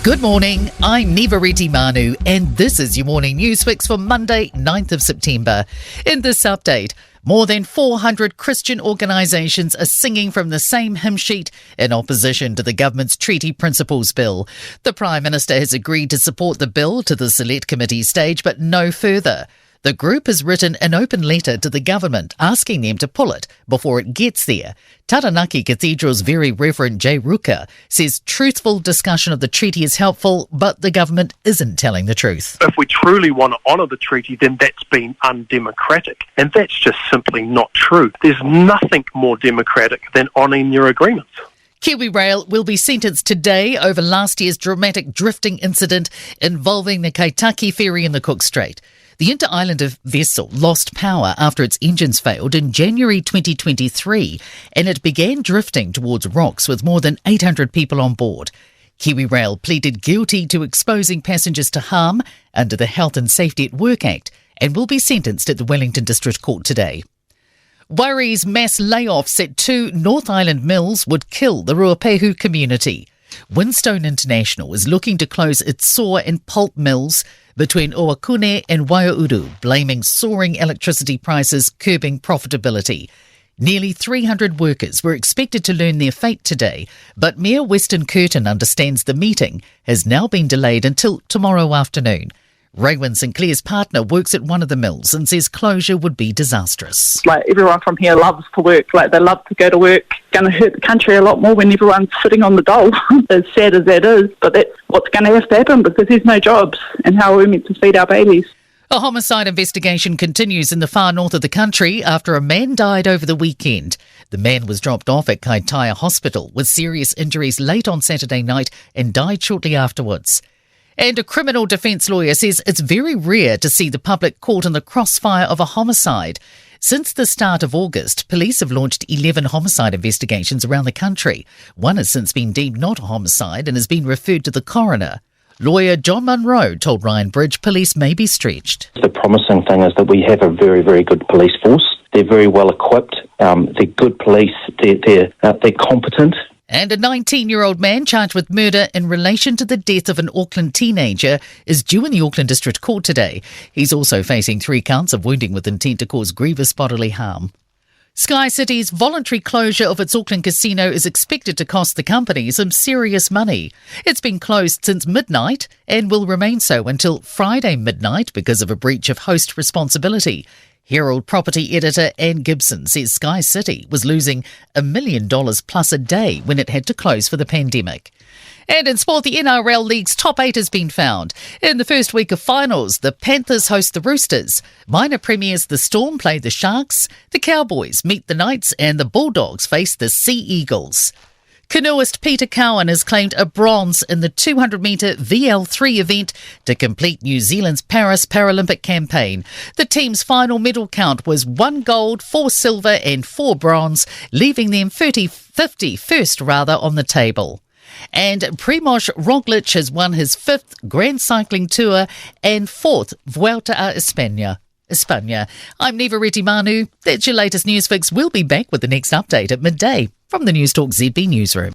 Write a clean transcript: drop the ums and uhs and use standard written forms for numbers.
Good morning, I'm Nivareti Manu, and this is your morning news fix for Monday, 9th of September. In this update, more than 400 Christian organisations are singing from the same hymn sheet in opposition to the government's Treaty Principles Bill. The Prime Minister has agreed to support the bill to the Select Committee stage, but no further. The group has written an open letter to the government asking them to pull it before it gets there. Taranaki Cathedral's Very Reverend J. Ruker says truthful discussion of the treaty is helpful, but the government isn't telling the truth. If we truly want to honour the treaty, then that's been undemocratic. And that's just simply not true. There's nothing more democratic than honouring your agreements. KiwiRail will be sentenced today over last year's dramatic drifting incident involving the Kaitaki ferry in the Cook Strait. The inter-islander vessel lost power after its engines failed in January 2023 and it began drifting towards rocks with more than 800 people on board. KiwiRail pleaded guilty to exposing passengers to harm under the Health and Safety at Work Act and will be sentenced at the Wellington District Court today. Worries mass layoffs at 2 North Island mills would kill the Ruapehu community. Winstone International is looking to close its saw and pulp mills between Oakune and Waiauru, blaming soaring electricity prices curbing profitability. Nearly 300 workers were expected to learn their fate today, but Mayor Weston Curtin understands the meeting has now been delayed until tomorrow afternoon. Raywin Sinclair's partner works at one of the mills and says closure would be disastrous. Everyone from here loves to work. They love to go to work. Going to hurt the country a lot more when everyone's sitting on the dole, as sad as that is. But that's what's going to have to happen because there's no jobs. And how are we meant to feed our babies? A homicide investigation continues in the far north of the country after a man died over the weekend. The man was dropped off at Kaitaia Hospital with serious injuries late on Saturday night and died shortly afterwards. And a criminal defence lawyer says it's very rare to see the public caught in the crossfire of a homicide. Since the start of August, police have launched 11 homicide investigations around the country. One has since been deemed not a homicide and has been referred to the coroner. Lawyer John Munro told Ryan Bridge police may be stretched. The promising thing is that we have a very, very good police force. They're very well equipped. They're good police. They're competent. And a 19-year-old man charged with murder in relation to the death of an Auckland teenager is due in the Auckland District Court today. He's also facing 3 counts of wounding with intent to cause grievous bodily harm. Sky City's voluntary closure of its Auckland casino is expected to cost the company some serious money. It's been closed since midnight and will remain so until Friday midnight because of a breach of host responsibility. Herald property editor Anne Gibson says Sky City was losing $1 million plus a day when it had to close for the pandemic. And in sport, the NRL League's top 8 has been found. In the first week of finals, the Panthers host the Roosters. Minor premiers, the Storm play the Sharks, the Cowboys meet the Knights, and the Bulldogs face the Sea Eagles. Canoeist Peter Cowan has claimed a bronze in the 200-metre VL3 event to complete New Zealand's Paris Paralympic campaign. The team's final medal count was 1 gold, 4 silver and 4 bronze, leaving them 50 first on the table. And Primož Roglic has won his 5th Grand Cycling Tour and 4th Vuelta a España. I'm Nivareti Manu. That's your latest news fix. We'll be back with the next update at midday from the Newstalk ZB newsroom.